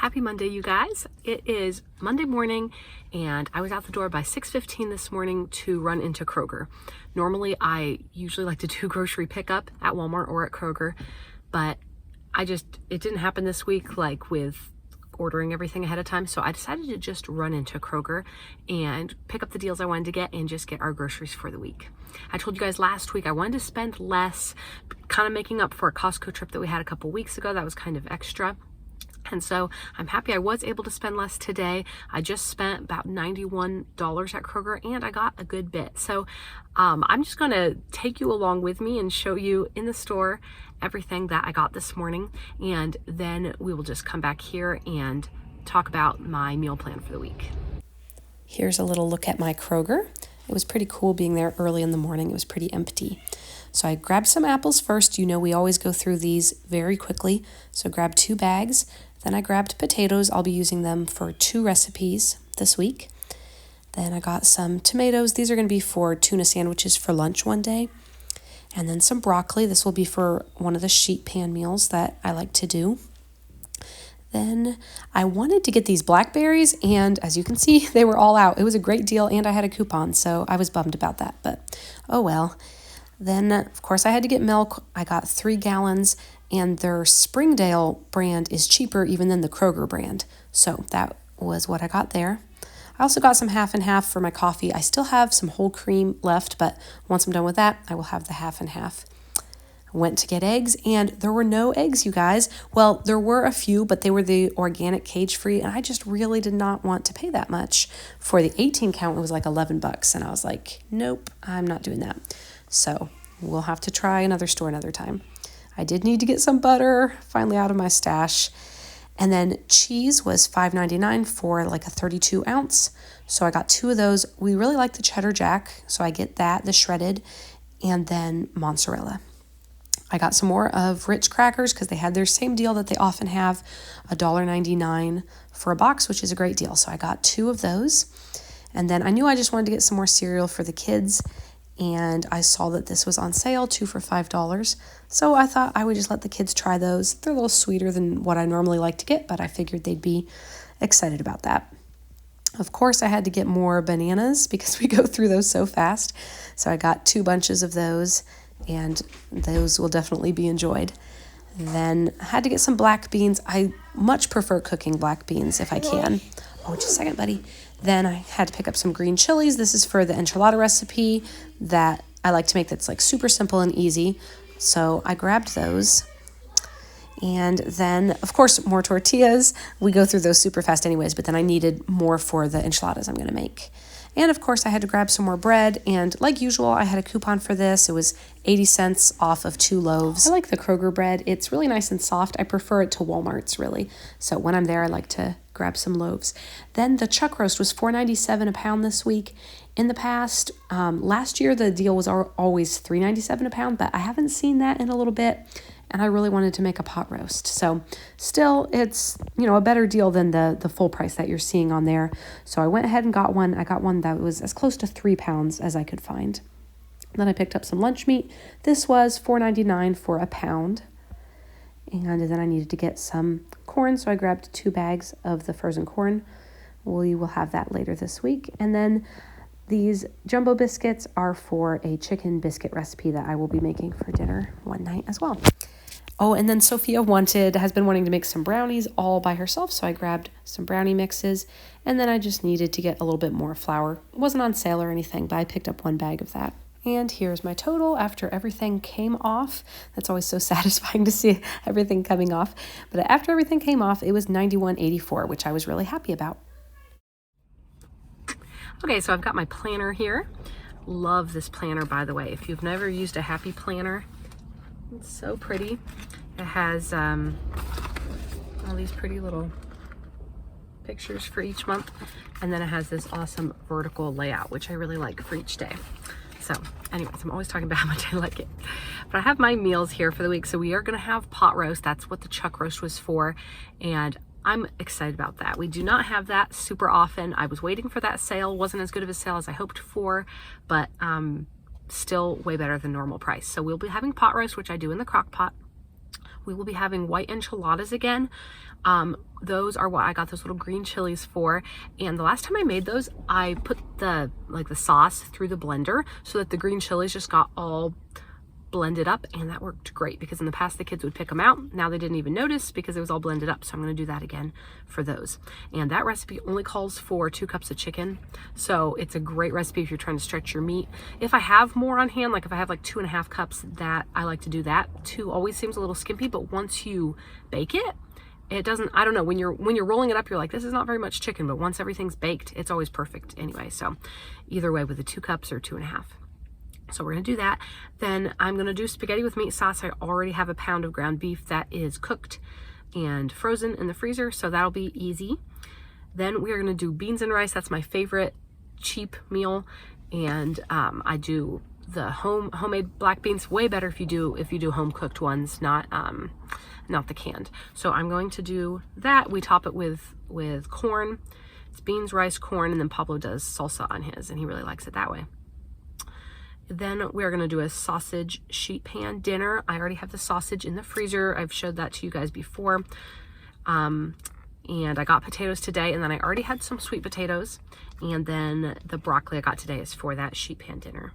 Happy Monday, you guys. It is Monday morning and I was out the door by 6:15 this morning to run into Kroger. Normally, I usually like to do grocery pickup at Walmart or at Kroger, but it didn't happen this week, like with ordering everything ahead of time. So I decided to just run into Kroger and pick up the deals I wanted to get and just get our groceries for the week. I told you guys last week I wanted to spend less, kind of making up for a Costco trip that we had a couple weeks ago. That was kind of extra. And so I'm happy I was able to spend less today. I just spent about $91 at Kroger and I got a good bit. So I'm just going to take you along with me and show you in the store everything that I got this morning. And then we will just come back here and talk about my meal plan for the week. Here's a little look at my Kroger. It was pretty cool being there early in the morning. It was pretty empty. So I grabbed some apples first. You know, we always go through these very quickly. So grab 2 bags. Then I grabbed potatoes. I'll be using them for 2 recipes this week. Then I got some tomatoes. These are going to be for tuna sandwiches for lunch one day. And then some broccoli. This will be for one of the sheet pan meals that I like to do. Then I wanted to get these blackberries, and as you can see, they were all out. It was a great deal, and I had a coupon, so I was bummed about that, but oh well. Then, of course, I had to get milk. I got 3 gallons, and their Springdale brand is cheaper even than the Kroger brand. So that was what I got there. I also got some half and half for my coffee. I still have some whole cream left, but once I'm done with that, I will have the half and half. I went to get eggs, and there were no eggs, you guys. Well, there were a few, but they were the organic cage-free, and I just really did not want to pay that much. For the 18 count, it was like $11, and I was like, nope, I'm not doing that. So we'll have to try another store another time. I did need to get some butter, finally out of my stash. And then cheese was $5.99 for like a 32 ounce. So I got 2 of those. We really like the cheddar jack, so I get that, the shredded, and then mozzarella. I got some more of Ritz crackers because they had their same deal that they often have, $1.99 for a box, which is a great deal. So I got 2 of those. And then I knew I just wanted to get some more cereal for the kids. And I saw that this was on sale, 2 for $5. So I thought I would just let the kids try those. They're a little sweeter than what I normally like to get, but I figured they'd be excited about that. Of course, I had to get more bananas because we go through those so fast. So I got 2 bunches of those, and those will definitely be enjoyed. Then I had to get some black beans. I much prefer cooking black beans if I can. Oh, just a second, buddy. Then I had to pick up some green chilies. This is for the enchilada recipe that I like to make that's like super simple and easy. So I grabbed those. And then, of course, more tortillas. We go through those super fast anyways, but then I needed more for the enchiladas I'm going to make. And of course, I had to grab some more bread. And like usual, I had a coupon for this. It was 80 cents off of 2 loaves. I like the Kroger bread. It's really nice and soft. I prefer it to Walmart's, really. So when I'm there, I like to grab some loaves. Then the chuck roast was $4.97 a pound this week. In the past, last year, the deal was always $3.97 a pound, but I haven't seen that in a little bit. And I really wanted to make a pot roast. So still, it's, a better deal than the full price that you're seeing on there. So I went ahead and got one. I got one that was as close to 3 pounds as I could find. Then I picked up some lunch meat. This was $4.99 for a pound. And then I needed to get some corn, so I grabbed 2 bags of the frozen corn. We will have that later this week. And then these jumbo biscuits are for a chicken biscuit recipe that I will be making for dinner one night as well. Oh, and then Sophia has been wanting to make some brownies all by herself, so I grabbed some brownie mixes, and then I just needed to get a little bit more flour. It wasn't on sale or anything, but I picked up 1 bag of that. And here's my total after everything came off. That's always so satisfying to see everything coming off. But after everything came off, it was $91.84, which I was really happy about. Okay, so I've got my planner here. Love this planner, by the way. If you've never used a Happy Planner, it's so pretty. It has all these pretty little pictures for each month. And then it has this awesome vertical layout, which I really like for each day. So anyways, I'm always talking about how much I like it. But I have my meals here for the week. So we are going to have pot roast. That's what the chuck roast was for. And I'm excited about that. We do not have that super often. I was waiting for that sale. Wasn't as good of a sale as I hoped for, but still way better than normal price. So we'll be having pot roast, which I do in the crock pot. we will be having white enchiladas again. Those are what I got those little green chilies for. And the last time I made those, I put the sauce through the blender so that the green chilies just got all blended up, and that worked great because in the past the kids would pick them out. Now they didn't even notice because it was all blended up. So I'm going to do that again for those. And that recipe only calls for 2 cups of chicken. So it's a great recipe if you're trying to stretch your meat. If I have more on hand, like if I have like 2.5 cups, that I like to do that. 2 always seems a little skimpy, but once you bake it, it doesn't, I don't know, when you're rolling it up, you're like, this is not very much chicken, but once everything's baked, it's always perfect anyway. So either way, with the 2 cups or 2.5. So we're gonna do that. Then I'm gonna do spaghetti with meat sauce. I already have a pound of ground beef that is cooked and frozen in the freezer, so that'll be easy. Then we are gonna do beans and rice. That's my favorite cheap meal. And I do the homemade black beans. Way better if you do home cooked ones, not the canned. So I'm going to do that. We top it with corn. It's beans, rice, corn, and then Pablo does salsa on his, and he really likes it that way. Then we're going to do a sausage sheet pan dinner. I already have the sausage in the freezer. I've showed that to you guys before. And I got potatoes today, and then I already had some sweet potatoes. And then the broccoli I got today is for that sheet pan dinner.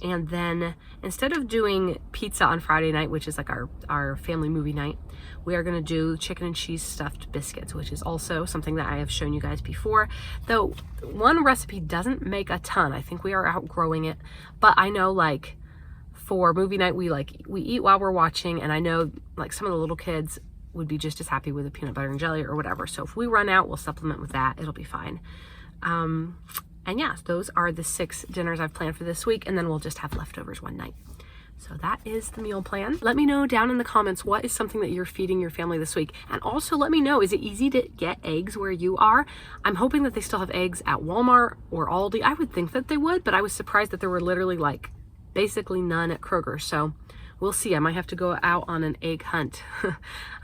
And then instead of doing pizza on Friday night, which is like our family movie night, we are going to do chicken and cheese stuffed biscuits, which is also something that I have shown you guys before. Though one recipe doesn't make a ton. I think we are outgrowing it. But I know like for movie night, we eat while we're watching. And I know like some of the little kids would be just as happy with a peanut butter and jelly or whatever. So if we run out, we'll supplement with that. It'll be fine. And yeah, those are the 6 dinners I've planned for this week, and then we'll just have leftovers one night. So that is the meal plan. Let me know down in the comments what is something that you're feeding your family this week. And also let me know, is it easy to get eggs where you are? I'm hoping that they still have eggs at Walmart or Aldi. I would think that they would, but I was surprised that there were literally like basically none at Kroger. So we'll see. I might have to go out on an egg hunt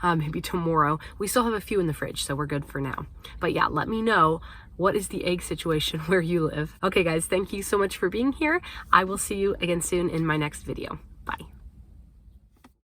maybe tomorrow. We still have a few in the fridge, so we're good for now. But yeah, let me know, what is the egg situation where you live? Okay guys, thank you so much for being here. I will see you again soon in my next video. Bye.